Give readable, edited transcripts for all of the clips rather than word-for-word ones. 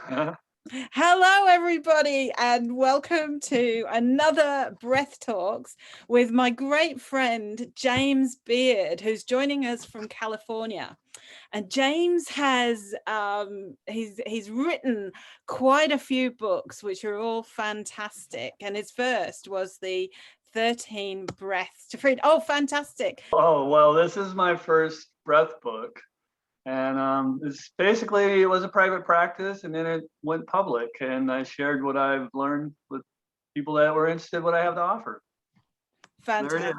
Hello, everybody, and welcome to another Breath Talks with my great friend James Beard, who's joining us from California. And James has he's written quite a few books, which are all fantastic. And his first was the 13 Breaths to Freedom. Oh, fantastic! Oh well, this is my first breath book. And it was a private practice, and then it went public, and I shared what I've learned with people that were interested in what I have to offer. Fantastic.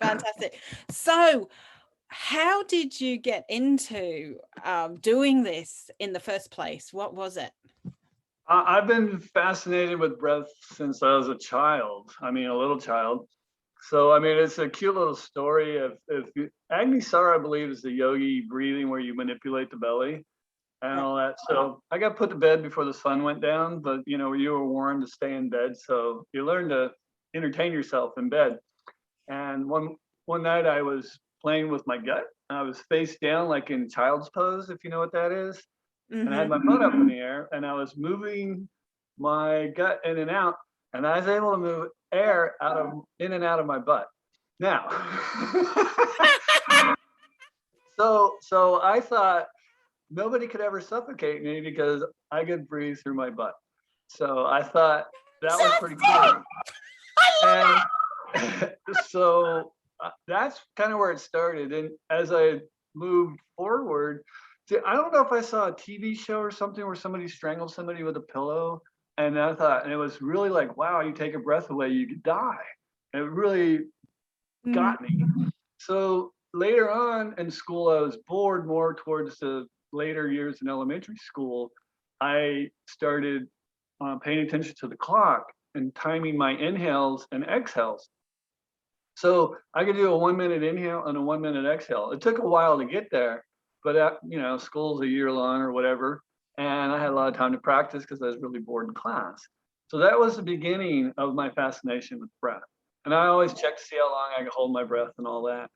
Fantastic. So how did you get into doing this in the first place? What was it? I've been fascinated with breath since I was a little child. So, it's a cute little story of Agnisara, I believe, is the yogi breathing where you manipulate the belly and all that. So I got put to bed before the sun went down, but you were warned to stay in bed. So you learn to entertain yourself in bed. And one night I was playing with my gut. I was face down, like in child's pose, if you know what that is. Mm-hmm. And I had my butt up in the air, and I was moving my gut in and out, and I was able to move air in and out of my butt. Now, so I thought nobody could ever suffocate me because I could breathe through my butt. So I thought that was pretty cool. And so that's kind of where it started. And as I moved forward, I don't know if I saw a TV show or something where somebody strangled somebody with a pillow. And I thought, and it was really like, wow, you take a breath away, you could die. And it really got me. So later on in school, I was bored more towards the later years in elementary school. I started paying attention to the clock and timing my inhales and exhales. So I could do a 1 minute inhale and a 1 minute exhale. It took a while to get there, but school's a year long or whatever. And I had a lot of time to practice because I was really bored in class. So that was the beginning of my fascination with breath. And I always checked to see how long I could hold my breath and all that.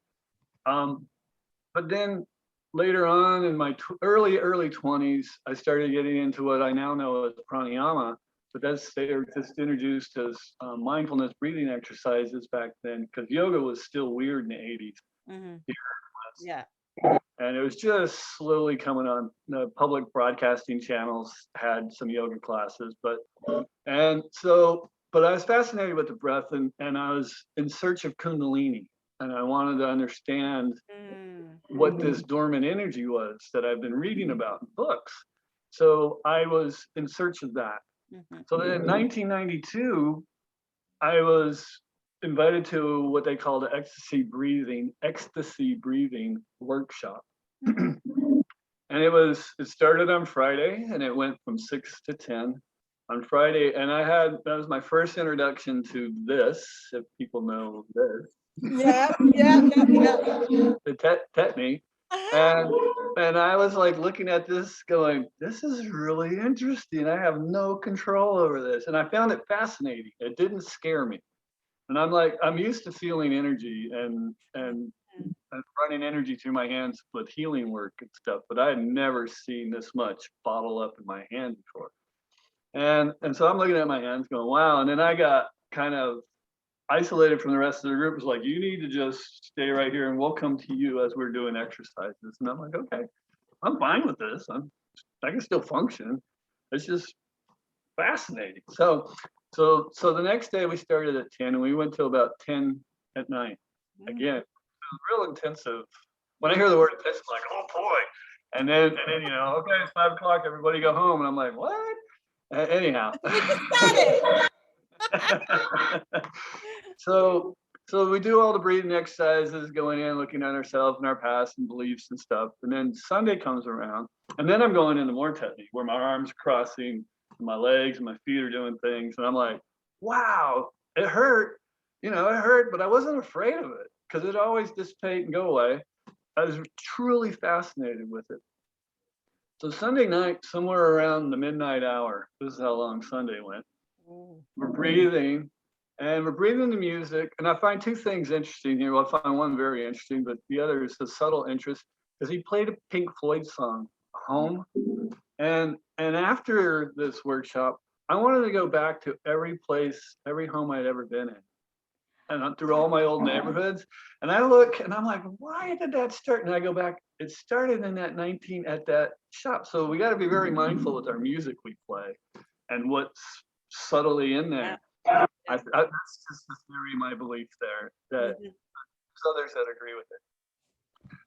But then later on in my early 20s, I started getting into what I now know as pranayama. But they were just introduced as mindfulness breathing exercises back then, because yoga was still weird in the 80s. Mm-hmm. Yeah. And it was just slowly coming on. The public broadcasting channels had some yoga classes, but I was fascinated with the breath, and I was in search of Kundalini, and I wanted to understand what this dormant energy was that I've been reading about in books. So I was in search of that. Mm-hmm. So then in 1992, I was invited to what they call the ecstasy breathing workshop. And it started on Friday, and it went from 6 to 10 on Friday. And that was my first introduction to this, if people know this. Yeah. The technique. And I was like looking at this going, this is really interesting. I have no control over this. And I found it fascinating. It didn't scare me. And I'm used to feeling energy and running energy through my hands with healing work and stuff, but I had never seen this much bottle up in my hand before. And so I'm looking at my hands going, wow. And then I got kind of isolated from the rest of the group. It was like, you need to just stay right here and we'll come to you as we're doing exercises. And I'm like, okay, I'm fine with this. I can still function. It's just fascinating. So the next day we started at 10 and we went till about 10 at night. Again, it was real intensive. When I hear the word intensive, I'm like, oh boy. And then okay, it's 5 o'clock, everybody go home. And I'm like, what? Anyhow. So we do all the breathing exercises, going in, looking at ourselves and our past and beliefs and stuff. And then Sunday comes around, and then I'm going into more technique where my arms crossing, and my legs and my feet are doing things. And I'm like, wow, it hurt. It hurt, but I wasn't afraid of it because it always dissipate and go away. I was truly fascinated with it. So Sunday night, somewhere around the midnight hour, this is how long Sunday went. We're breathing, and we're breathing the music. And I find two things interesting here. Well, I find one very interesting, but the other is the subtle interest, because he played a Pink Floyd song, Home. And And after this workshop, I wanted to go back to every place, every home I'd ever been in, and through all my old neighborhoods. And I look and I'm like, why did that start? And I go back, it started in that at that shop. So we got to be very mindful with our music we play and what's subtly in there. That's just the theory, my belief there, that there's others that agree with it.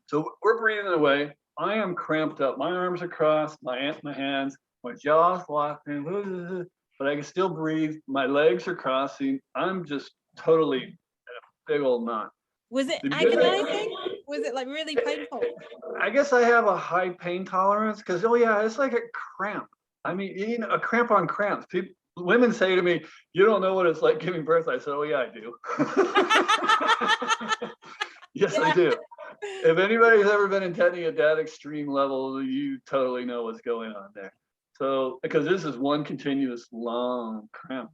So we're breathing away. I am cramped up. My arms are crossed, my hands, my jaw's locked in, but I can still breathe. My legs are crossing. I'm just totally in a big old knot. Was it agonizing? Was it like really painful? I guess I have a high pain tolerance because, oh yeah, it's like a cramp. I mean, you know, a cramp on cramps. Women say to me, "You don't know what it's like giving birth." I said, "Oh yeah, I do." Yes, I do. If anybody's ever been in tetany at that extreme level, you totally know what's going on there. So, because this is one continuous long cramp.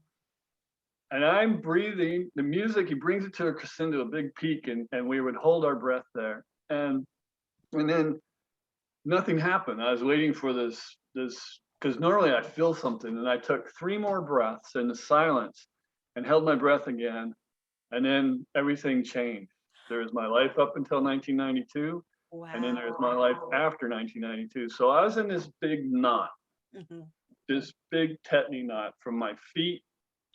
And I'm breathing, the music, he brings it to a crescendo, a big peak, and we would hold our breath there. And then nothing happened. I was waiting for this, because normally I feel something, and I took 3 more breaths in the silence and held my breath again. And then everything changed. There was my life up until 1992. Wow. And then there's my life after 1992. So I was in this big knot, this big tetany knot from my feet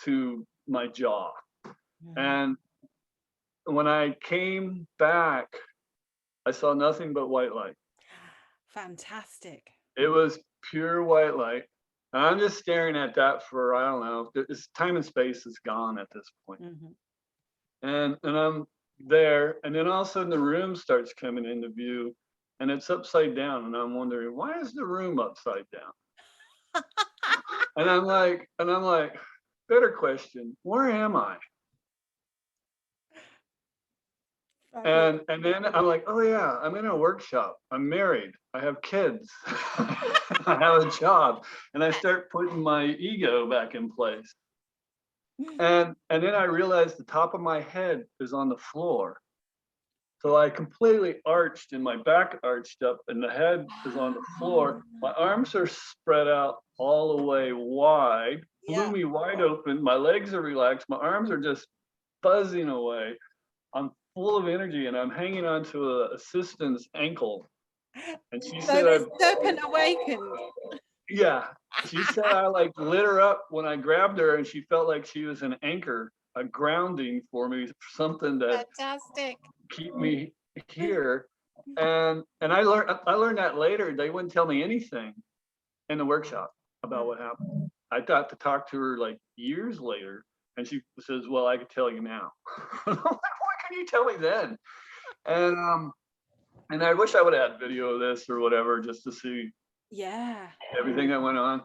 to my jaw. And when I came back, I saw nothing but white light. Fantastic. It was pure white light. And I'm just staring at that for, I don't know, time and space is gone at this point. And I'm there, and then all of a sudden the room starts coming into view, and it's upside down, and I'm wondering, why is the room upside down? and I'm like, better question, where am I? And then I'm like, oh yeah, I'm in a workshop. I'm married. I have kids. I have a job, and I start putting my ego back in place. And then I realized the top of my head is on the floor. So I completely arched and my back arched up and the head is on the floor. My arms are spread out all the way wide, blew me wide open. My legs are relaxed. My arms are just buzzing away. I'm full of energy and I'm hanging onto an assistant's ankle. And she said, the serpent awakened. Yeah, she said I like lit her up when I grabbed her, and she felt like she was an anchor, a grounding for me, something that keep me here. And I learned that later. They wouldn't tell me anything in the workshop about what happened. I got to talk to her like years later, and she says, "Well, I could tell you now." I'm like, "Why couldn't you tell me then?" And I wish I would have had video of this or whatever just to see everything that went on.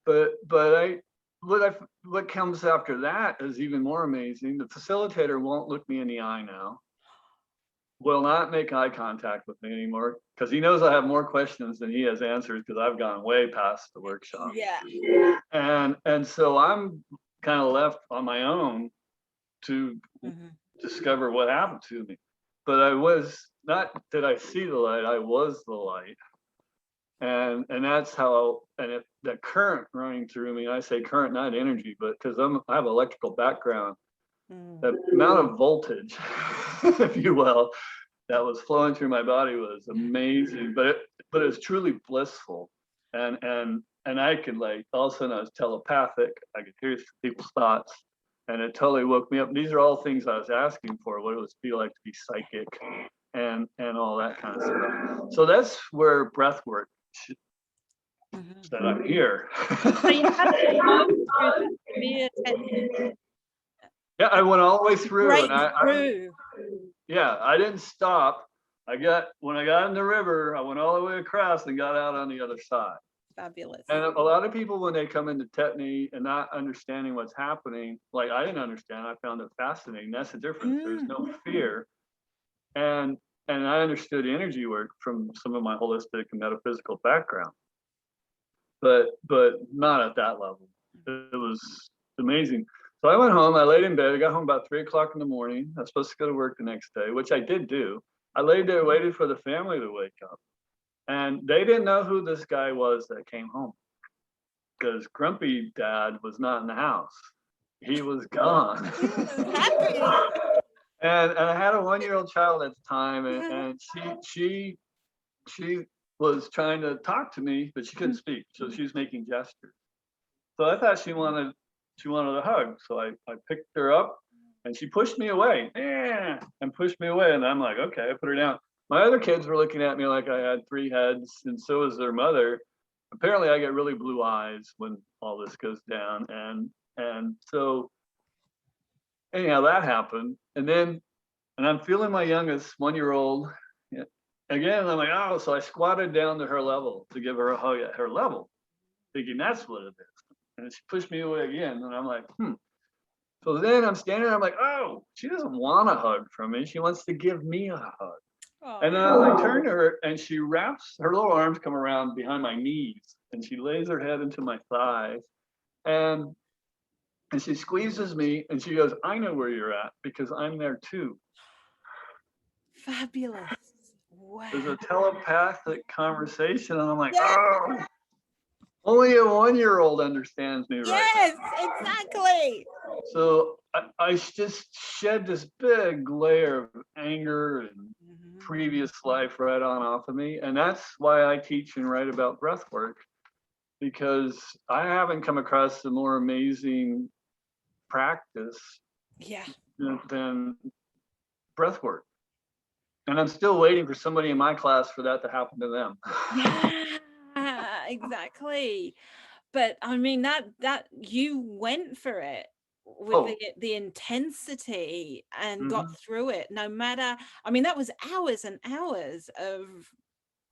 But what comes after that is even more amazing. The facilitator won't look me in the eye now, will not make eye contact with me anymore, because he knows I have more questions than he has answers, because I've gone way past the workshop. And so I'm kind of left on my own to discover what happened to me. But I was not that I see the light, I was the light. And that's how, the current running through me, I say current, not energy, but because I have an electrical background, the amount of voltage, if you will, that was flowing through my body was amazing, but it was truly blissful. And I could, like, all of a sudden I was telepathic, I could hear people's thoughts, and it totally woke me up. These are all things I was asking for, what it was feel like to be psychic and all that kind of stuff. So that's where breath work that I'm here. So you had to go through the severe tetany. Yeah, I went all the way through. I didn't stop. When I got in the river, I went all the way across and got out on the other side. Fabulous. And a lot of people, when they come into tetany and not understanding what's happening, like I didn't understand, I found it fascinating. That's the difference. There's no fear. And I understood energy work from some of my holistic and metaphysical background, but not at that level. It was amazing. So I went home, I laid in bed, I got home about 3 o'clock in the morning. I was supposed to go to work the next day, which I did do. I laid there, waited for the family to wake up. And they didn't know who this guy was that came home. because Grumpy Dad was not in the house. He was gone. He was happy. And I had a 1-year-old child at the time, and she was trying to talk to me, but she couldn't speak, so she was making gestures. So I thought she wanted a hug. So I picked her up, and she pushed me away, and pushed me away. And I'm like, okay, I put her down. My other kids were looking at me like I had 3 heads, and so was their mother. Apparently, I get really blue eyes when all this goes down, and so anyhow, that happened, and I'm feeling my youngest 1-year-old. Again, I'm like, oh, so I squatted down to her level to give her a hug at her level, thinking that's what it is. And she pushed me away again, and I'm like, So then I'm standing there, I'm like, oh, she doesn't want a hug from me. She wants to give me a hug. Oh. And then I turn to her, and she wraps her little arms, come around behind my knees, and she lays her head into my thighs, and she squeezes me, and she goes, I know where you're at because I'm there too. Fabulous. Wow. There's a telepathic conversation, and I'm like, oh, only a 1-year-old understands me right now. Yes, exactly. So I just shed this big layer of anger and previous life right on off of me. And that's why I teach and write about breath work, because I haven't come across a more amazing practice than breath work. And I'm still waiting for somebody in my class for that to happen to them. Yeah, exactly. But I mean that you went for it with the intensity and got through it, no matter. I mean, that was hours and hours of.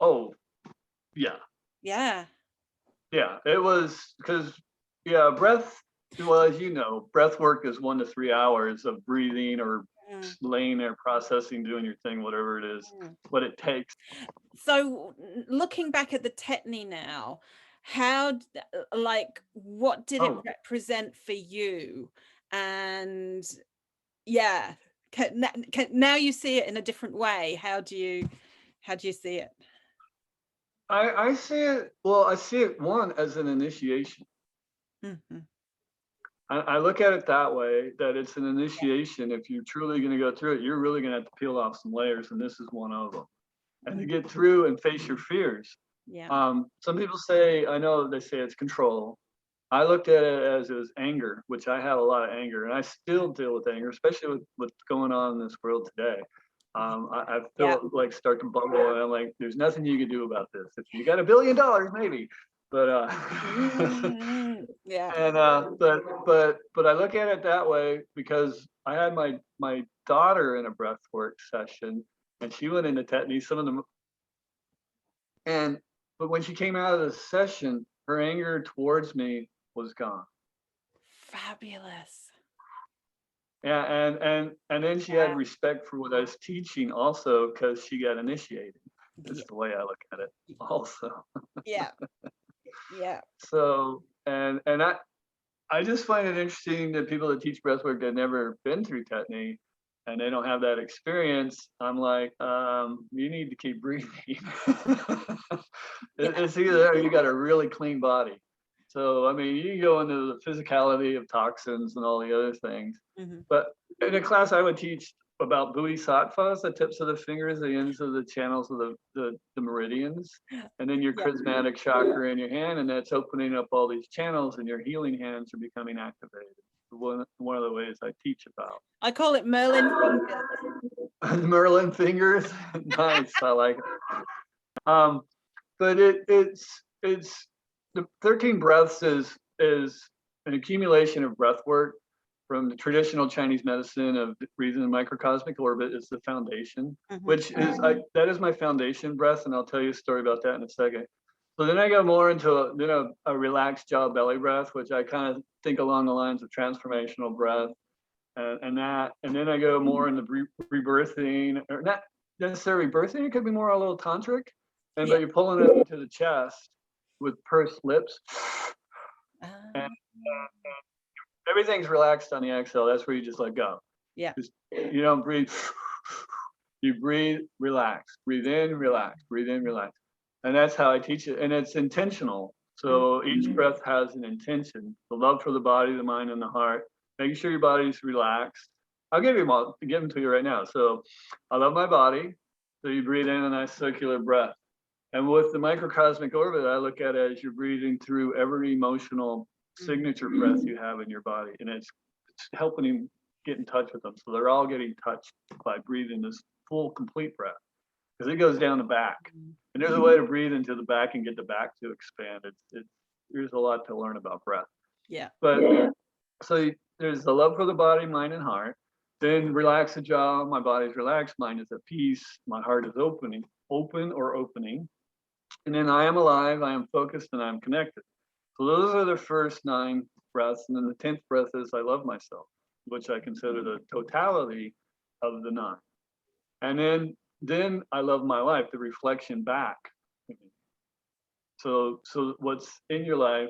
Oh, yeah. Yeah. Yeah, it was because breath. Well, as you know, breath work is 1 to 3 hours of breathing or laying there, processing, doing your thing, whatever it is, what it takes. So looking back at the Tetany now, what did it represent for you? And now you see it in a different way. How do you see it? I see it, well, I see it, one, as an initiation. I look at it that way, that it's an initiation. If you're truly going to go through it, you're really going to have to peel off some layers, and this is one of them. And to get through and face your fears. Some people say, I know they say it's control. I looked at it as anger, which I have a lot of anger, and I still deal with anger, especially with what's going on in this world today. I feel like start to bubble, and I'm like, there's nothing you can do about this. If you got $1 billion, maybe. But and but I look at it that way because I had my daughter in a breathwork session, and she went into Tetany. Some of them, but when she came out of the session, her anger towards me was gone. Fabulous. Yeah, and then she had respect for what I was teaching also, because she got initiated. That's the way I look at it also. Yeah. So and I just find it interesting that people that teach breathwork that have never been through Tetany and they don't have that experience. I'm like, you need to keep breathing. It's either you got a really clean body. So, I mean, you can go into the physicality of toxins and all the other things. But in a class, I would teach about bodhisattvas, the tips of the fingers, the ends of the channels of the meridians, and then your charismatic chakra in your hand, and that's opening up all these channels, and your healing hands are becoming activated. One of the ways I teach about. I call it Merlin fingers. Merlin fingers, nice. I like it. But it's the 13 breaths is an accumulation of breath work from the traditional Chinese medicine of breathing in the microcosmic orbit is the foundation, which is that is my foundation breath, and I'll tell you a story about that in a second. So then I go more into a relaxed jaw belly breath, which I kind of think along the lines of transformational breath, and then I go more into rebirthing, or not necessarily rebirthing. It could be more a little tantric, but you're pulling it into the chest with pursed lips, and everything's relaxed on the exhale. That's where you just let go. You don't breathe. You breathe, relax. Breathe in, relax. Breathe in, relax. And that's how I teach it. And it's intentional. So each breath has an intention, the love for the body, the mind, and the heart, making sure your body's relaxed. I'll give them to you right now. So I love my body. So you breathe in a nice circular breath. And with the microcosmic orbit, I look at it as you're breathing through every emotional signature breath you have in your body. And it's helping you get in touch with them. So they're all getting touched by breathing this full, complete breath. Because it goes down the back. And there's a way to breathe into the back and get the back to expand. There's a lot to learn about breath. Yeah. But so there's the love for the body, mind, and heart. Then relax the jaw. My body's relaxed. Mind is at peace. My heart is open or opening. And then I am alive. I am focused, and I'm connected. So those are the first 9 breaths. And then the 10th breath is I love myself, which I consider the totality of the 9. And then I love my life, the reflection back. So what's in your life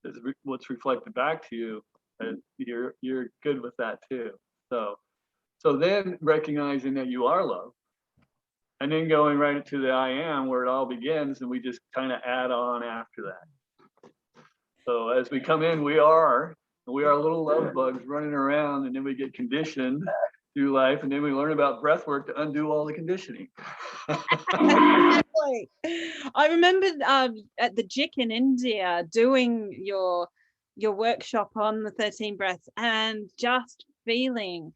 is what's reflected back to you, and you're good with that too. So then recognizing that you are love, and then going right into the I am where it all begins, and we just kind of add on after that. So as we come in, we are little love bugs running around, and then we get conditioned through life, and then we learn about breath work to undo all the conditioning. Exactly. I remember at the JIC in India doing your workshop on the 13 breaths and just feeling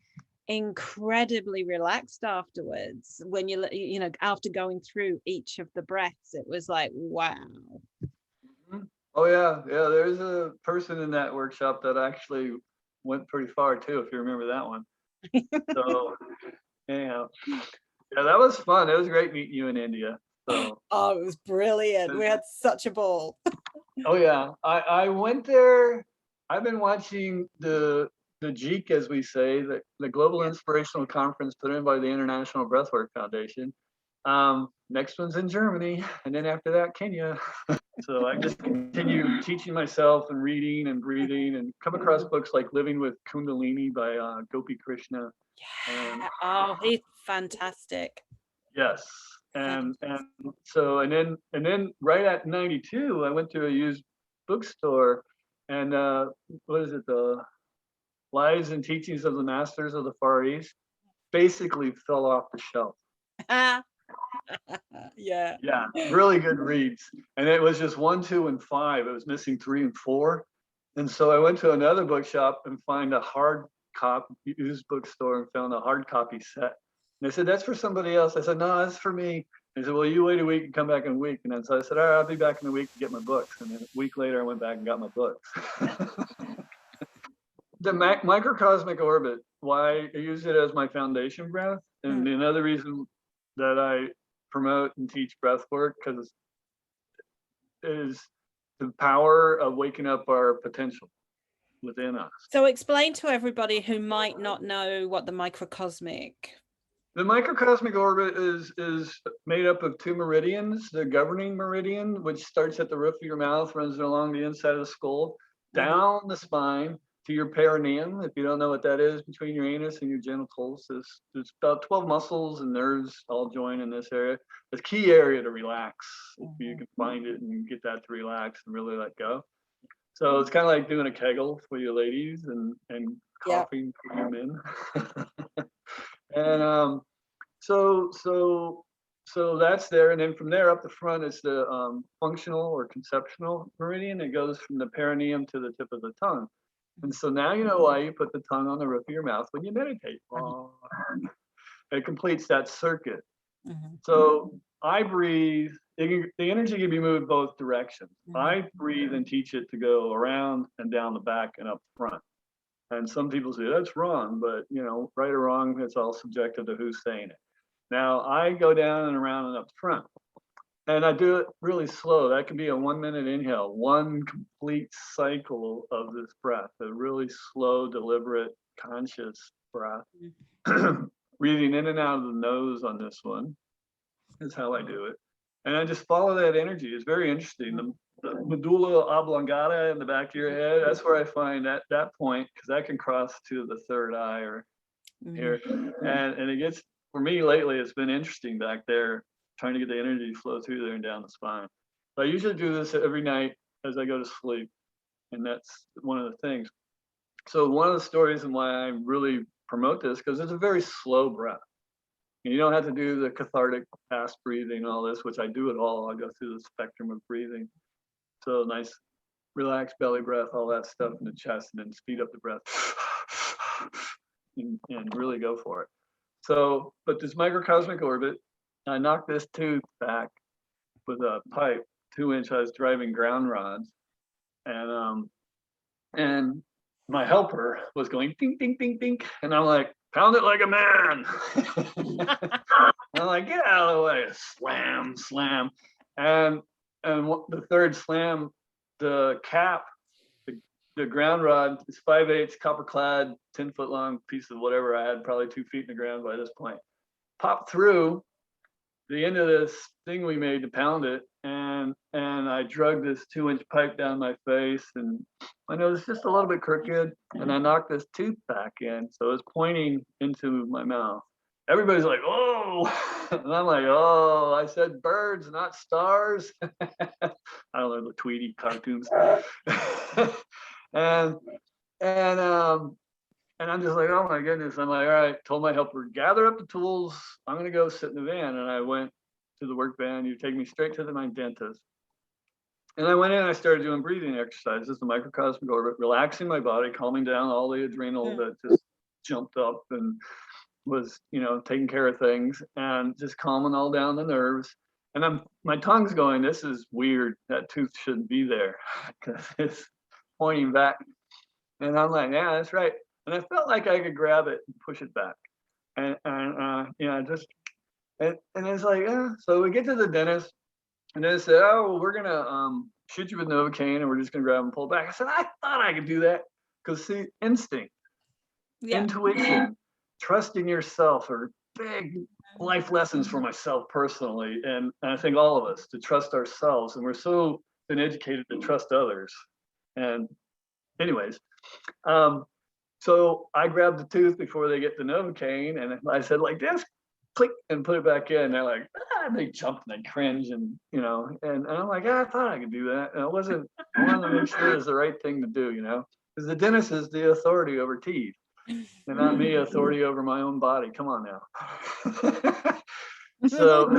incredibly relaxed afterwards when you know after going through each of the breaths. It was like, wow. Oh yeah, there's a person in that workshop that actually went pretty far too, if you remember that one. So anyhow, yeah, that was fun. It was great meeting you in India. So oh, it was brilliant. We had such a ball. oh yeah, I went there. I've been watching the GEEK, as we say, the Global Inspirational Conference put in by the International Breathwork Foundation. Next one's in Germany, and then after that, Kenya. So I just continue teaching myself and reading and breathing, and come across books like Living with Kundalini by Gopi Krishna. Yeah. Oh, he's fantastic. Yes. And so and then right at 92, I went to a used bookstore, and what is it, the Lives and Teachings of the Masters of the Far East, basically fell off the shelf. Yeah, really good reads. And it was just 1, 2, and 5. It was missing 3 and 4. And so I went to another bookshop and find a hard copy used bookstore and found a hard copy set. And they said, that's for somebody else. I said, no, that's for me. They said, well, you wait a week and come back in a week. And then so I said, all right, I'll be back in a week to get my books. And then a week later, I went back and got my books. The microcosmic orbit, why I use it as my foundation breath. And another reason that I promote and teach breath work because is the power of waking up our potential within us. So explain to everybody who might not know what the microcosmic orbit is made up of 2 meridians. The governing meridian, which starts at the roof of your mouth, runs along the inside of the skull, down the spine to your perineum. If you don't know what that is, between your anus and your genitals, there's about 12 muscles and nerves all join in this area. It's a key area to relax. If you can find it and get that to relax and really let go. So it's kind of like doing a Kegel for your ladies and coughing for your men. And so that's there. And then from there up the front is the functional or conceptual meridian. It goes from the perineum to the tip of the tongue. And so now you know why you put the tongue on the roof of your mouth when you meditate. It completes that circuit. So I breathe. The energy can be moved both directions. I breathe and teach it to go around and down the back and up front. And some people say that's wrong, but you know, right or wrong, it's all subjective to who's saying it. Now I go down and around and up front. And I do it really slow. That can be a 1-minute inhale, one complete cycle of this breath, a really slow, deliberate, conscious breath. Breathing in and out of the nose on this one is how I do it. And I just follow that energy. It's very interesting. The medulla oblongata in the back of your head, that's where I find that point, because that can cross to the third eye or here. And it gets, for me lately, it's been interesting back there, trying to get the energy flow through there and down the spine. So I usually do this every night as I go to sleep. And that's one of the things. So one of the stories and why I really promote this, because it's a very slow breath. And you don't have to do the cathartic fast breathing and all this, which I do it all. I go through the spectrum of breathing. So nice, relaxed belly breath, all that stuff in the chest, and then speed up the breath and really go for it. So, but this microcosmic orbit, I knocked this tooth back with a pipe, 2-inch. I was driving ground rods, and my helper was going ding ding ding ding, and I'm like, pound it like a man. I'm like, get out of the way, slam, slam, and the third slam, the cap, the ground rod is 5/8 copper clad, 10-foot long piece of whatever I had, probably 2 feet in the ground by this point, popped through the end of this thing we made to pound it, and I drug this 2-inch pipe down my face, and my nose is just a little bit crooked, and I knocked this tooth back in, so it's pointing into my mouth. Everybody's like, "Oh," and I'm like, "Oh, I said birds, not stars." I don't know, the Tweety cartoons. and I'm just like, oh my goodness. I'm like, all right, told my helper, gather up the tools. I'm going to go sit in the van. And I went to the work van. You take me straight to my dentist. And I went in and I started doing breathing exercises, the microcosmic orbit, relaxing my body, calming down all the adrenal that just jumped up and was, taking care of things, and just calming all down the nerves. And my tongue's going, this is weird. That tooth shouldn't be there because it's pointing back. And I'm like, yeah, that's right. And I felt like I could grab it and push it back. And it's like, yeah. So we get to the dentist, and they said, oh, we're going to shoot you with Novocaine, and we're just going to grab and pull back. I said, I thought I could do that. Because, see, instinct, intuition, trusting yourself are big life lessons for myself personally. And I think all of us, to trust ourselves. And we're so been educated to trust others. And anyways, so I grabbed the tooth before they get the Novocaine, and I said like this, click, and put it back in. They're like, they jump and they cringe, and and I'm like, I thought I could do that. And I wanted to make sure it was the right thing to do, because the dentist is the authority over teeth, and not me, authority over my own body. Come on now. So,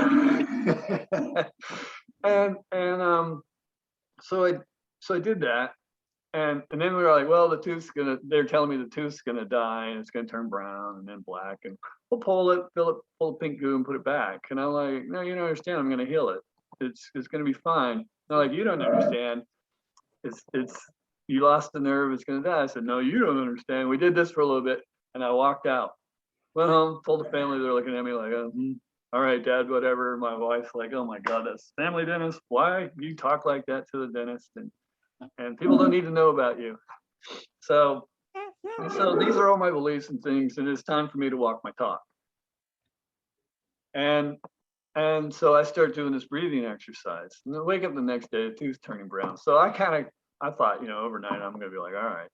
so I did that. And then we were like, well, they're telling me the tooth's gonna die and it's gonna turn brown and then black, and we'll pull it, pull the pink goo and put it back. And I'm like, no, you don't understand, I'm gonna heal it. It's gonna be fine. They're like, you don't understand. It's you lost the nerve, it's gonna die. I said, no, you don't understand. We did this for a little bit, and I walked out. Went home, told the family, they're looking at me like, all right, Dad, whatever. My wife's like, oh my God, that's family dentist. Why you talk like that to the dentist? And people don't need to know about you. So these are all my beliefs and things, and it's time for me to walk my talk. And so I start doing this breathing exercise. And then wake up the next day, the tooth's turning brown. So I thought, overnight I'm gonna be like, all right,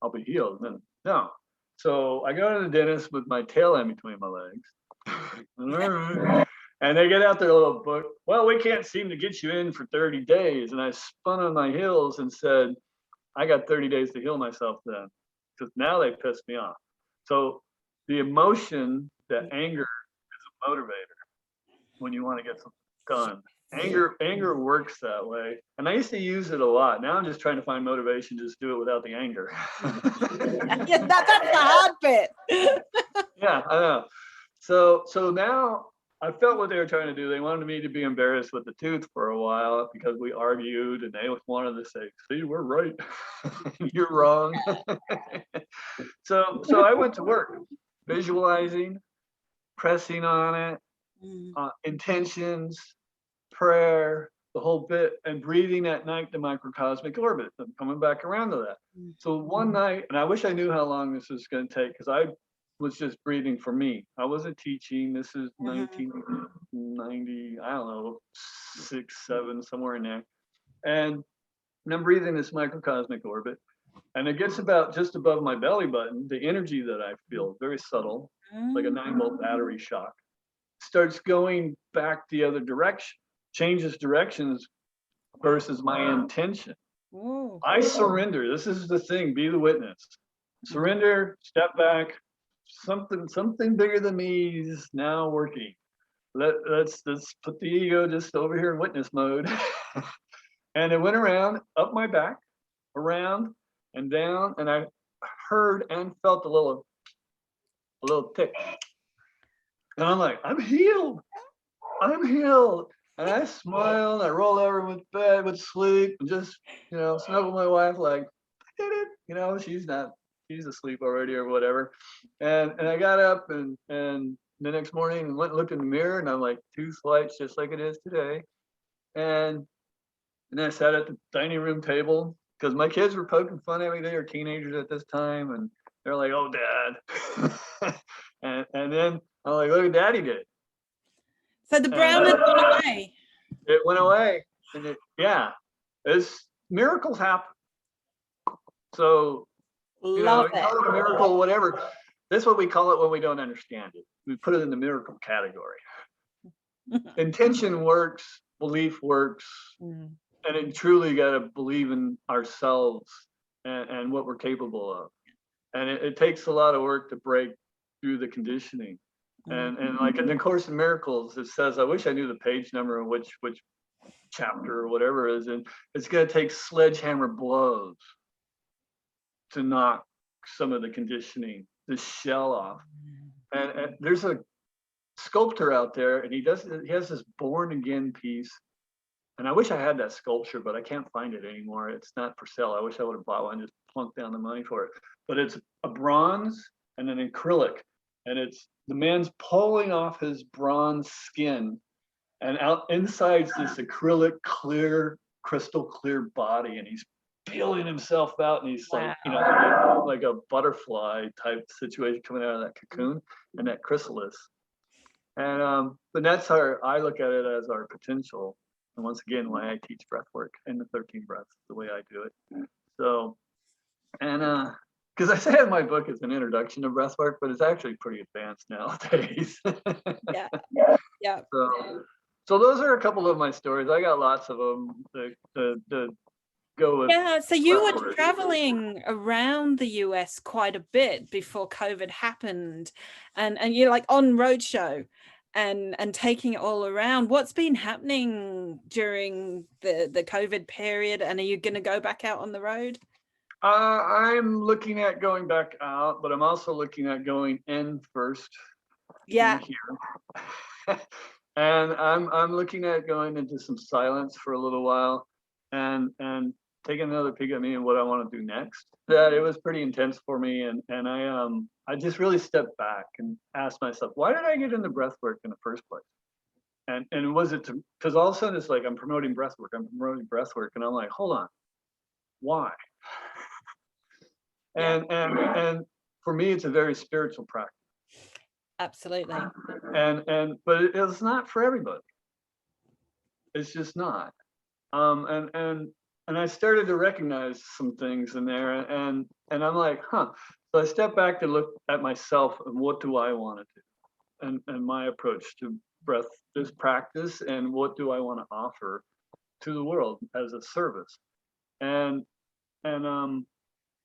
I'll be healed. And then no. So I go to the dentist with my tail in between my legs. And they get out their little book. Well, we can't seem to get you in for 30 days. And I spun on my heels and said, I got 30 days to heal myself then, because now they pissed me off. So the emotion, the anger is a motivator when you want to get something done. Anger works that way. And I used to use it a lot. Now I'm just trying to find motivation to just do it without the anger. Yeah, that's the hard bit. Yeah, I know. So now I felt what they were trying to do. They wanted me to be embarrassed with the tooth for a while because we argued, and they wanted to say, see, we're right. You're wrong. So I went to work, visualizing, pressing on it, intentions, prayer, the whole bit, and breathing at night, the microcosmic orbit. I'm coming back around to that. So one night, and I wish I knew how long this was going to take, because I was just breathing for me. I wasn't teaching. This is 1990, I don't know, 6, 7, somewhere in there. And I'm breathing this microcosmic orbit, and it gets about just above my belly button. The energy that I feel, very subtle, like a 9-volt battery shock, starts going back the other direction, changes directions versus my intention. Ooh. I surrender. This is the thing. Be the witness. Surrender. Step back. Something bigger than me is now working. Let's put the ego just over here in witness mode. And it went around up my back, around and down, and I heard and felt a little tick. And I'm like, I'm healed. I'm healed. And I smiled. I rolled over with bed, with sleep, and just, snuggled my wife like, I did it. She's asleep already or whatever. And I got up and the next morning and went and looked in the mirror, and I'm like, tooth whites just like it is today. And then I sat at the dining room table because my kids were poking fun at me. They were teenagers at this time, and they're like, "Oh, Dad," and then I'm like, "Look what Daddy did." So the brownness went away. It went away, and it's miracles happen. So Love you call it a miracle, whatever. That's what we call it when we don't understand it. We put it in the miracle category. Intention works, belief works. And it truly got to believe in ourselves and what we're capable of. And it takes a lot of work to break through the conditioning. And like in the Course in Miracles, it says, I wish I knew the page number and which chapter or whatever it is. And it's going to take sledgehammer blows to knock some of the conditioning, the shell off. And there's a sculptor out there, and he has this born again piece. And I wish I had that sculpture, but I can't find it anymore. It's not for sale. I wish I would have bought one and just plunked down the money for it. But it's a bronze and an acrylic. And it's the man's pulling off his bronze skin. And out inside's this acrylic, clear, crystal clear body. And he's peeling himself out. And he's like, like a butterfly type situation coming out of that cocoon and that chrysalis. And but that's how I look at it, as our potential. And once again, why I teach breath work and the 13 breaths, the way I do it. So, and because I say in my book it's an introduction to breath work, but it's actually pretty advanced nowadays. Yeah. So those are a couple of my stories. I got lots of them to go with. Yeah, so you were traveling around the US quite a bit before COVID happened, and you're like on roadshow and taking it all around. What's been happening during the COVID period, and are you going to go back out on the road? I'm looking at going back out, but I'm also looking at going in first. Yeah. Here. And I'm looking at going into some silence for a little while and taking another peek at me and what I want to do next. That it was pretty intense for me, and I just really stepped back and asked myself, why did I get into breath work in the first place? And was it because all of a sudden it's like I'm promoting breath work, and I'm like, hold on, why? And for me, it's a very spiritual practice. Absolutely. But it's not for everybody. It's just not. And I started to recognize some things in there, and I'm like, huh. So I stepped back to look at myself and what do I want to do, and my approach to breath, this practice, and what do I want to offer to the world as a service, and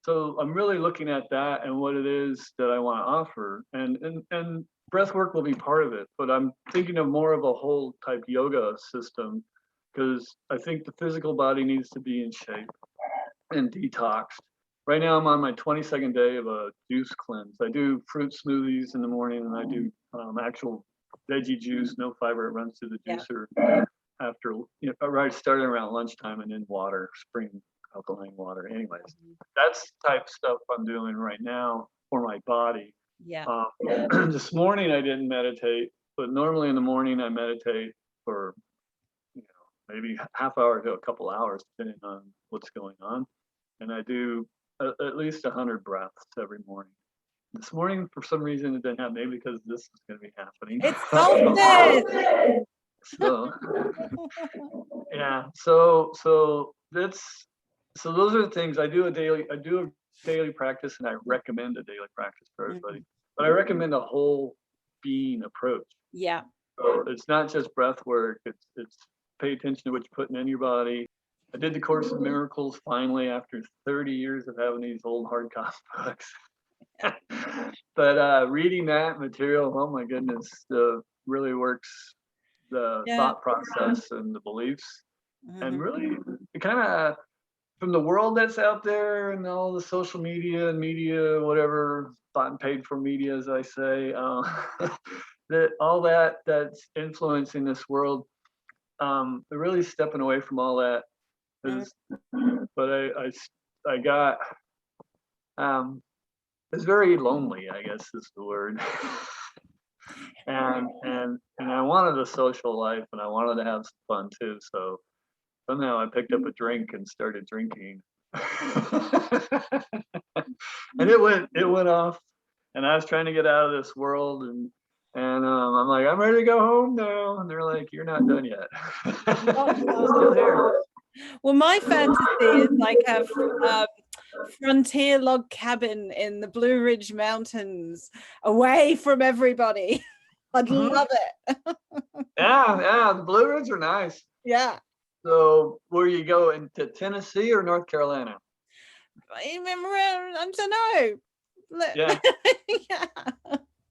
so I'm really looking at that and what it is that I want to offer, and breath work will be part of it, but I'm thinking of more of a whole type yoga system, because I think the physical body needs to be in shape and detoxed. Right now I'm on my 22nd day of a juice cleanse. I do fruit smoothies in the morning, and I do actual veggie juice, no fiber. It runs through the juicer after, right starting around lunchtime, and then water, spring alkaline water. Anyways, that's the type of stuff I'm doing right now for my body. This morning I didn't meditate, but normally in the morning I meditate for maybe half hour to a couple hours, depending on what's going on. And I do at least 100 breaths every morning. This morning, for some reason, it didn't happen. Maybe because this is going to be happening. It's solstice. So yeah. So those are the things I do. I do a daily practice, and I recommend a daily practice for everybody. But I recommend a whole being approach. Yeah. So it's not just breath work. It's pay attention to what you're putting in your body. I did the Course of Miracles finally after 30 years of having these old hard copy books. But reading that material, oh my goodness, really works the Yeah. thought process and the beliefs, and Mhm. really kind of from the world that's out there and all the social media and media, whatever, bought and paid for media, as I say, that all that's influencing this world, really stepping away from all that Mm. is, but I got, it's very lonely, I guess is the word. And I wanted a social life and I wanted to have some fun too. So somehow I picked up a drink and started drinking. And it went off, and I was trying to get out of this world, and I'm like, I'm ready to go home now, and they're like, you're not done yet. Still here. Well, my fantasy is like a frontier log cabin in the Blue Ridge Mountains, away from everybody. I'd love it. Yeah, the Blue Ridge are nice. Yeah. So where you go into Tennessee or North Carolina? I don't know. Yeah. Yeah.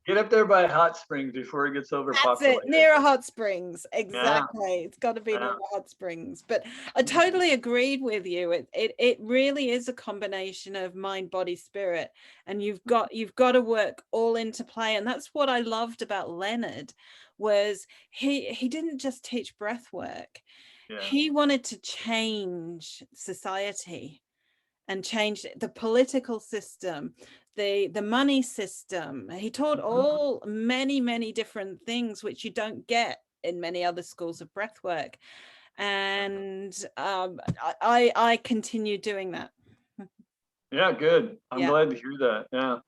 Get up there by hot springs before it gets That's overpopulated. it, near a hot springs. Yeah. Exactly. It's got to be near Yeah. a hot springs. But I totally agreed with you. It really is a combination of mind, body, spirit, and you've got to work all into play. And that's what I loved about Leonard, was he didn't just teach breath work. Yeah. He wanted to change society and change the political system, the money system. He taught all many different things which you don't get in many other schools of breath work, and I continue doing that. Yeah, good. I'm glad to hear that. Yeah.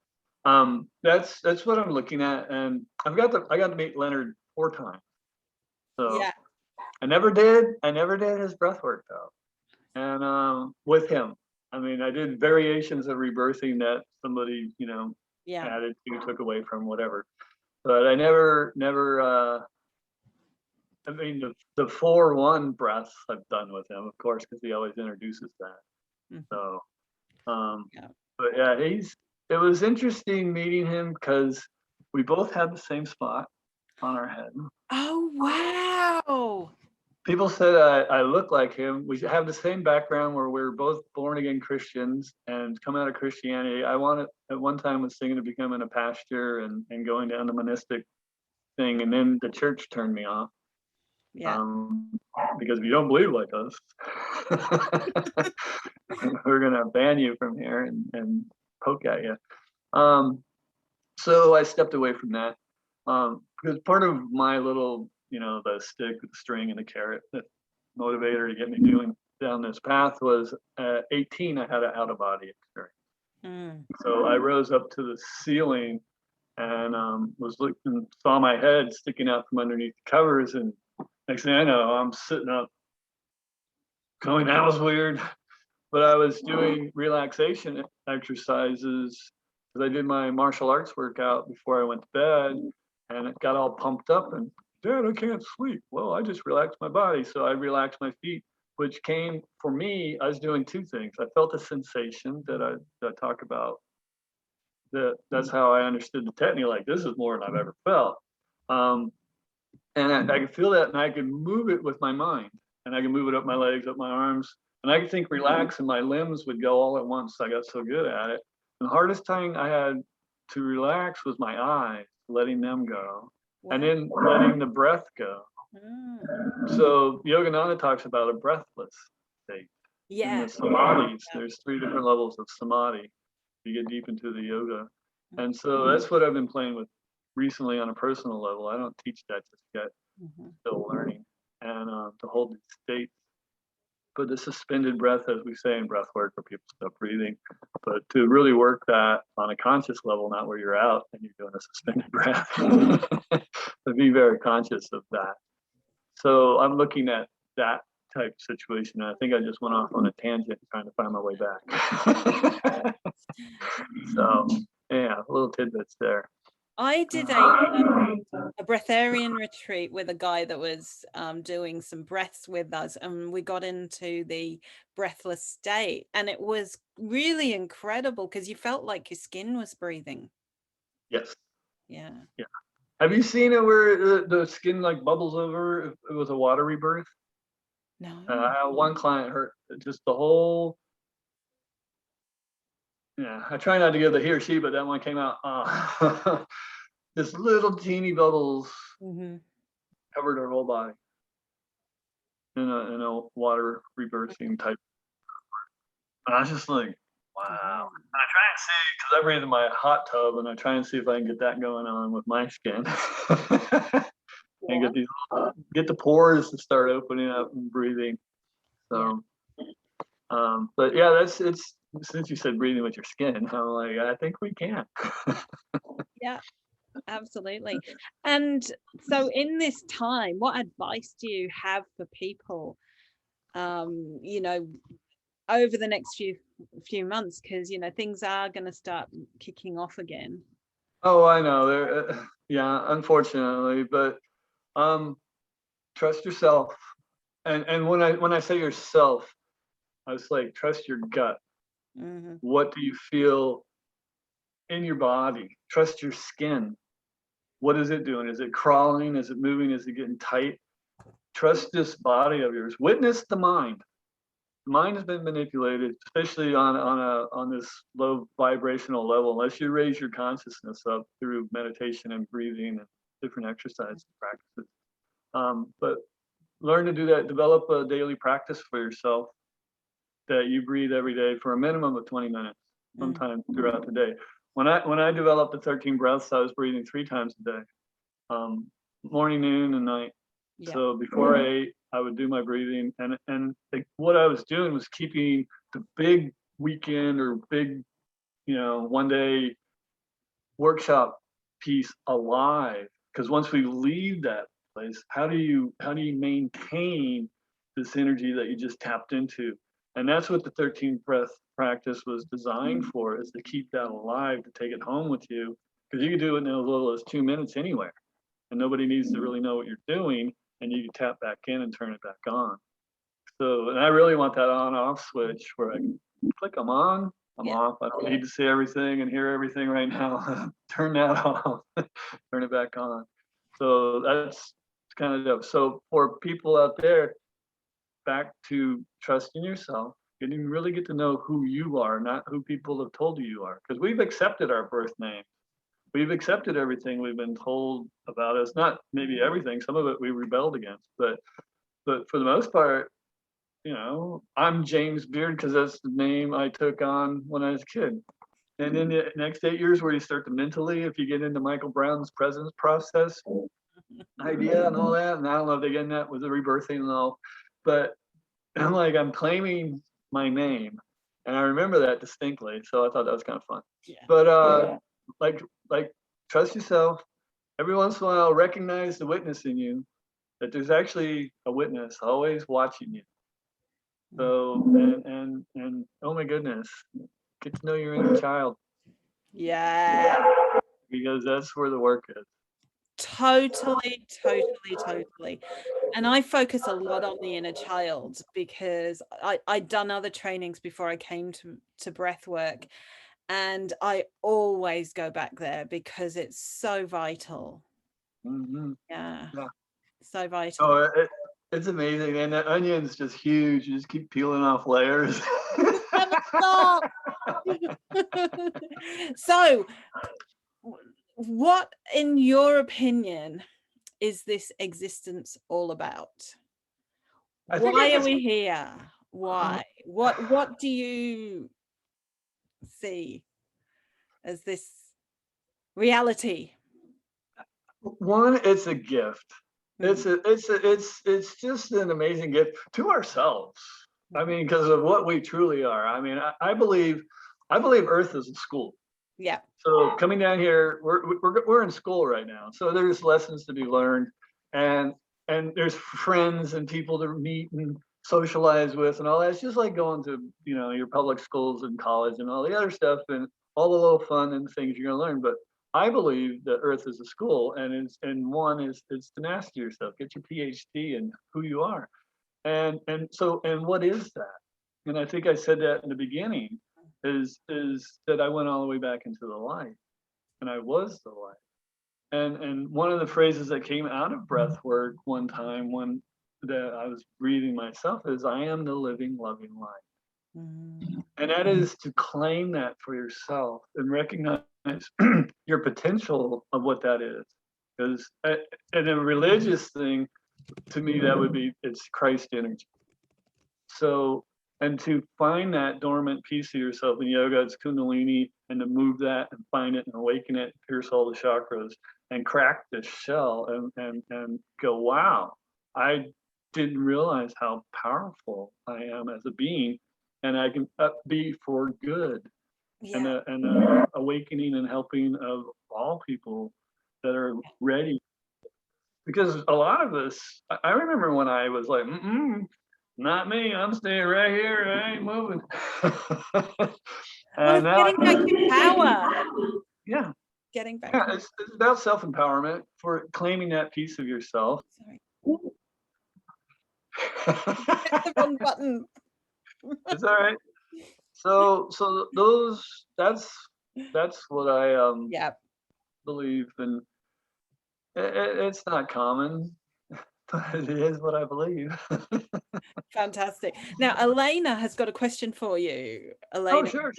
That's what I'm looking at, and I got to meet Leonard 4 times. So Yeah. I never did his breath work though. And with him, I mean, I did variations of rebirthing that somebody, added to, took away from, whatever. But I never, I mean, the 4-1 breaths I've done with him, of course, because he always introduces that. So, but yeah, it was interesting meeting him because we both had the same spot on our head. Oh, wow. People said I look like him. We have the same background where we're both born again Christians and come out of Christianity. I wanted at one time was thinking of becoming a pastor and going down the monistic thing, and then the church turned me off. Yeah. Because if you don't believe like us, we're gonna ban you from here and poke at you. So I stepped away from that. Because part of my little, the stick, the string, and the carrot, the motivator to get me down this path was at 18, I had an out of body experience. So I rose up to the ceiling and was looking, saw my head sticking out from underneath the covers, and next thing I know, I'm sitting up going, that was weird. But I was doing relaxation exercises because I did my martial arts workout before I went to bed, and it got all pumped up, and Dad, I can't sleep. Well, I just relaxed my body. So I relaxed my feet, which came for me, I was doing 2 things. I felt a sensation that I talk about. That's how I understood the technique. Like, this is more than I've ever felt. And I could feel that, and I could move it with my mind, and I could move it up my legs, up my arms, and I could think relax, and my limbs would go all at once. I got so good at it. And the hardest thing I had to relax was my eyes, letting them go, and then letting the breath go. So Yogananda talks about a breathless state. In the Samadhis, there's 3 different levels of Samadhi. You get deep into the yoga. And so that's what I've been playing with recently on a personal level. I don't teach that just yet, still learning, and to hold these states. But the suspended breath, as we say in breath work, where people stop breathing, but to really work that on a conscious level, not where you're out and you're doing a suspended breath, to be very conscious of that. So I'm looking at that type of situation. And I think I just went off on a tangent trying to find my way back. So yeah, little tidbits there. I did a Breatharian Retreat with a guy that was doing some breaths with us, and we got into the breathless state, and it was really incredible because you felt like your skin was breathing. Yes. Yeah. Yeah. Have you seen it where the skin like bubbles over if it was a water rebirth? No. I had one client hurt just the whole. Yeah, I try not to give the he or she, but that one came out. Just little teeny bubbles Mm-hmm. covered her whole body in a water rebirthing type. And I was just like, wow. And I try and see, because I breathe in my hot tub, and I try and see if I can get that going on with my skin. And get the pores to start opening up and breathing. So, but yeah, it's since you said breathing with your skin, I'm like, I think we can. Yeah, absolutely. And so in this time, what advice do you have for people, you know, over the next few months? Because, you know, things are going to start kicking off again. Oh, I know. Yeah, unfortunately, but trust yourself. And when I say yourself, I was like, trust your gut. Mm-hmm. What do you feel in your body? Trust your skin. What is it doing? Is it crawling? Is it moving? Is it getting tight? Trust this body of yours. Witness the mind. The mind has been manipulated, especially on this low vibrational level. Unless you raise your consciousness up through meditation and breathing and different exercise practices. But learn to do that. Develop a daily practice for yourself that you breathe every day for a minimum of 20 minutes, sometime throughout the day. When I developed the 13 breaths, I was breathing 3 times a day, morning, noon, and night. Yeah. So before I ate, I would do my breathing, and what I was doing was keeping the big weekend or big, one day workshop piece alive. Because once we leave that place, how do you maintain this energy that you just tapped into? And that's what the 13th breath practice was designed for, is to keep that alive, to take it home with you, because you can do it in as little as 2 minutes anywhere, and nobody needs to really know what you're doing, and you can tap back in and turn it back on. So, and I really want that on-off switch where I can click them on, I'm off. I don't need to see everything and hear everything right now. Turn that off, turn it back on. So that's kind of, so for people out there, back to trusting yourself, getting really get to know who you are, not who people have told you are. Because we've accepted our birth name. We've accepted everything we've been told about us. Not maybe everything, some of it we rebelled against, but for the most part, I'm James Beard because that's the name I took on when I was a kid. And then the next 8 years where you start to mentally, if you get into Michael Brown's presence process idea and all that, and I don't know if they get in that with the rebirthing and all, but I'm claiming my name. And I remember that distinctly. So I thought that was kind of fun. Yeah. But like trust yourself. Every once in a while, recognize the witness in you, that there's actually a witness always watching you. So, and oh my goodness, get to know your inner child. Yeah. Because that's where the work is. Totally. And I focus a lot on the inner child because I'd done other trainings before I came to breath work, and I always go back there because it's so vital. Mm-hmm. Yeah. Yeah. So vital. Oh, it's amazing. And that onion's just huge. You just keep peeling off layers. Never stop. So, what, in your opinion, is this existence all about? Why are we here? Why? What do you see as this reality? One, it's a gift. It's just an amazing gift to ourselves. I mean, because of what we truly are. I mean, I believe Earth is a school. Yeah. So coming down here, we're in school right now. So there's lessons to be learned, and there's friends and people to meet and socialize with and all that. It's just like going to your public schools and college and all the other stuff and all the little fun and things you're gonna learn. But I believe that Earth is a school, and it's to master yourself, get your PhD in who you are, and what is that? And I think I said that in the beginning, is that I went all the way back into the light, and I was the light. And one of the phrases that came out of breath work one time when that I was breathing myself is, I am the living, loving light. Mm. And that is to claim that for yourself and recognize your potential of what that is. Because in a religious thing, to me, that would be, it's Christ energy. So, and to find that dormant piece of yourself in yoga, it's Kundalini, and to move that and find it and awaken it, pierce all the chakras and crack the shell and go, wow, I didn't realize how powerful I am as a being, and I can be for good, and Yeah. awakening and helping of all people that are ready. Because a lot of us, I remember when I was like, not me, I'm staying right here, I ain't moving. Well, And it's now, getting back your power. yeah, Getting back yeah, your it's about self-empowerment, for claiming that piece of yourself. sorry. It's Hit the wrong button. all right. So that's what I Yeah. believe, and it's not common, but it is what I believe. Fantastic. Now, Elena has got a question for you. Oh, Elena. sure.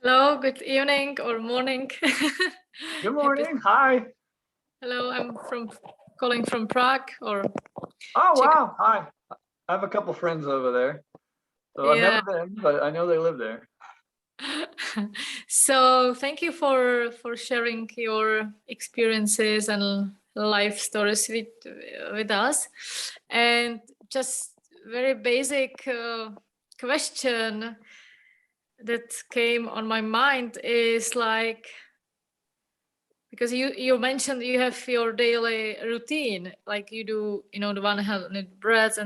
Hello, good evening or morning. Good morning. Hi. Hello, I'm calling from Prague or Oh, Czech. wow. Hi. I have a couple friends over there. So I've Yeah. never been, but I know they live there. So thank you for sharing your experiences and life stories with us. And just very basic question that came on my mind is like, because you mentioned you have your daily routine, like you do, the 100 breaths,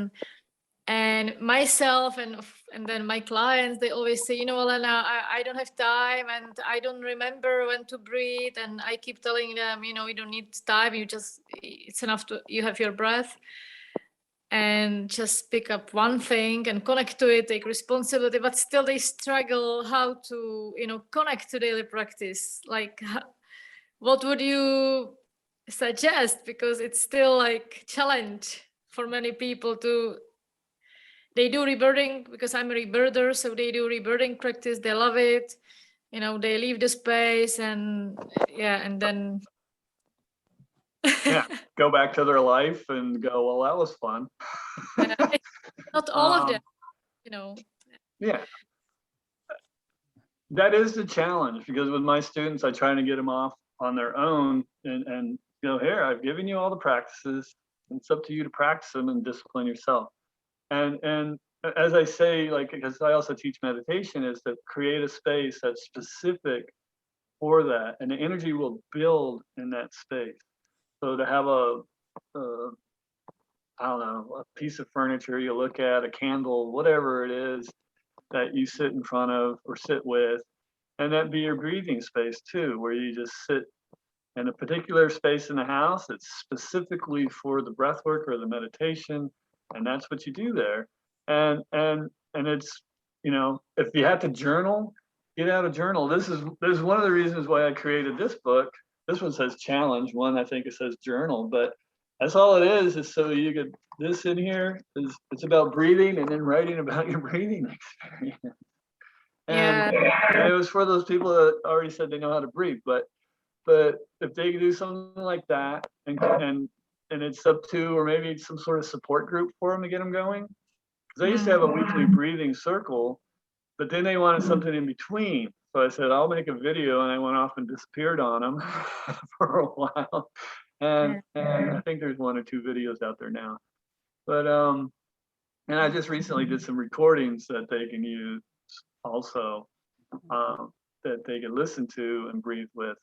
and myself and then my clients, they always say, Elena, I don't have time and I don't remember when to breathe, and I keep telling them, you don't need time, it's enough to you have your breath, and just pick up one thing and connect to it, take responsibility, but still they struggle how to connect to daily practice. Like, what would you suggest? Because it's still like challenge for many people they do rebirthing, because I'm a rebirther, so they do rebirthing practice, they love it, they leave the space, and then Yeah. Go back to their life and go, well, that was fun. not all of them. Yeah. That is the challenge, because with my students, I try to get them off on their own and here, I've given you all the practices. It's up to you to practice them and discipline yourself. And as I say, like, because I also teach meditation, is to create a space that's specific for that, and the energy will build in that space. So to have I don't know, a piece of furniture you look at, a candle, whatever it is that you sit in front of or sit with, and that be your breathing space too, where you just sit in a particular space in the house that's specifically for the breath work or the meditation, and that's what you do there. And it's, if you have to journal, get out a journal. This is one of the reasons why I created this book. This one says challenge, one I think it says journal, but that's all it is so you get this in here. It's about breathing and then writing about your breathing experience. And it was for those people that already said they know how to breathe, but if they do something like that, and it's up to, or maybe it's some sort of support group for them to get them going. Because I used to have a weekly breathing circle, but then they wanted something in between. So I said, I'll make a video, and I went off and disappeared on them for a while. And I think there's 1 or 2 videos out there now. But and I just recently did some recordings that they can use also, that they can listen to and breathe with.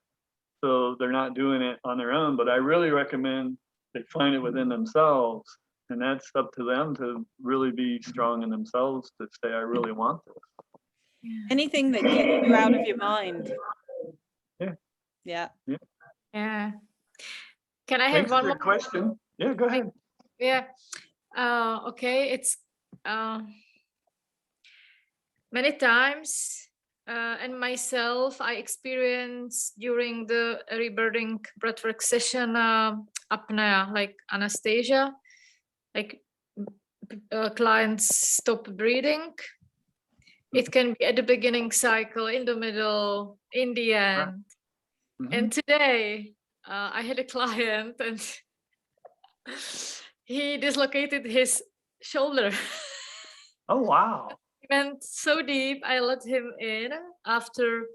So they're not doing it on their own, but I really recommend they find it within themselves, and that's up to them to really be strong in themselves to say, I really want this. Anything that gets you out of your mind. Yeah. Yeah. Can I have Thanks one for more your question. Yeah, go ahead. Yeah. Okay. It's many times, and myself, I experienced during the rebirthing breathwork session apnea, like anesthesia, like clients stop breathing. It can be at the beginning cycle, in the middle, in the end. And today, I had a client and he dislocated his shoulder. Oh, wow. He went so deep. I let him in after,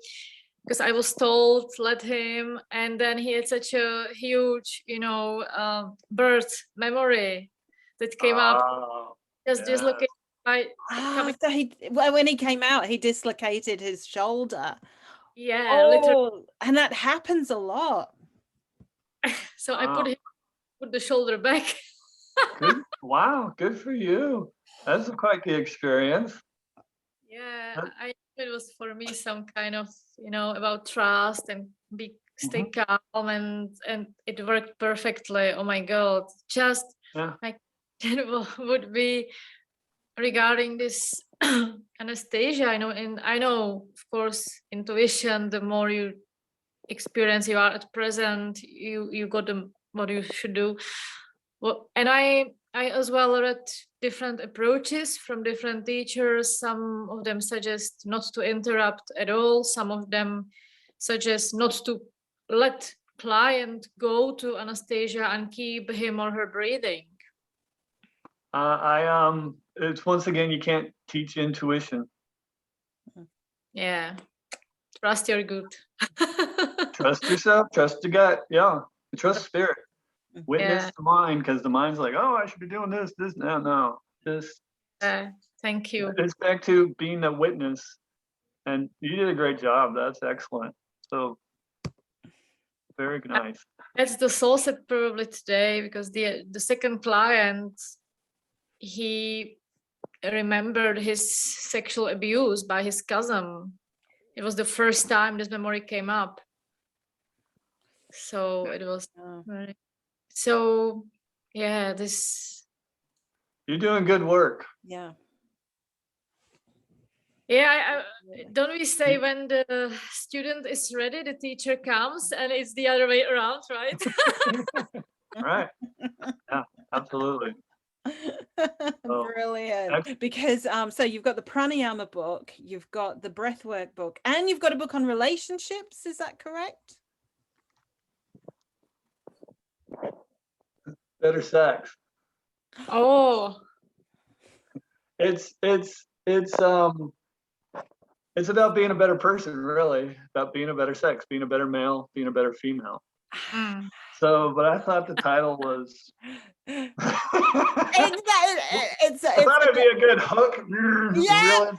because I was told, let him. And then he had such a huge, birth memory that came up. Just dislocated by coming. When he came out, he dislocated his shoulder. Yeah, literally. And that happens a lot. So I put the shoulder back. Good. Wow, good for you. That's quite the experience. Yeah, it was for me some kind of, about trust and stay calm, and it worked perfectly. Oh my God, just like it would be regarding this anesthesia. I know, of course, intuition. The more you experience, you are at present, you got what you should do. Well, and I as well read different approaches from different teachers. Some of them suggest not to interrupt at all. Some of them suggest not to let client go to anesthesia and keep him or her breathing. It's once again, you can't teach intuition. Yeah. Trust your gut. Trust yourself, trust your gut. Yeah. Trust spirit. Witness the mind, because the mind's like, oh, I should be doing this. No. Just thank you. It's back to being a witness. And you did a great job. That's excellent. So very nice. That's the soul set probably today, because the second client, he remembered his sexual abuse by his cousin. It was the first time this memory came up. So it was very, so yeah, this. You're doing good work. Yeah. Yeah, don't we say when the student is ready, the teacher comes, and it's the other way around, right? Right. Yeah, absolutely. Brilliant. Because so you've got the pranayama book, you've got the breathwork book, and you've got a book on relationships. Is that correct? Better sex. Oh. It's about being a better person, really. About being a better sex, being a better male, being a better female. So, but I thought the title was. I thought it'd be a good hook. Yeah.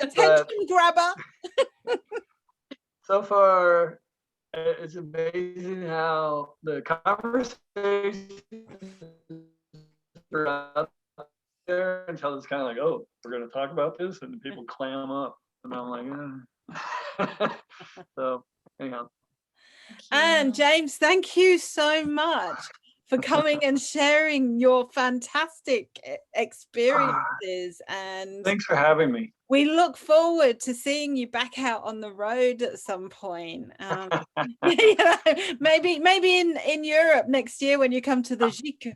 Attention grabber. So far, it's amazing how the conversation are out there until it's kind of like, oh, we're going to talk about this, and people clam up, and I'm like, So anyhow. And James, thank you so much for coming and sharing your fantastic experiences. And thanks for having me. We look forward to seeing you back out on the road at some point. Maybe in Europe next year when you come to the GIC.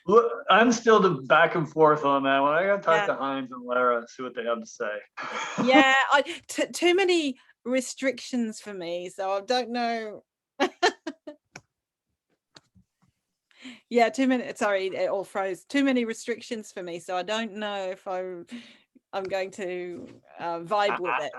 Look, I'm still back and forth on that one. I got to talk to Heinz and Lara, see what they have to say. Yeah, too many restrictions for me, so I don't know. Yeah, too many. Sorry, it all froze. Too many restrictions for me, so I don't know if I'm going to vibe with it.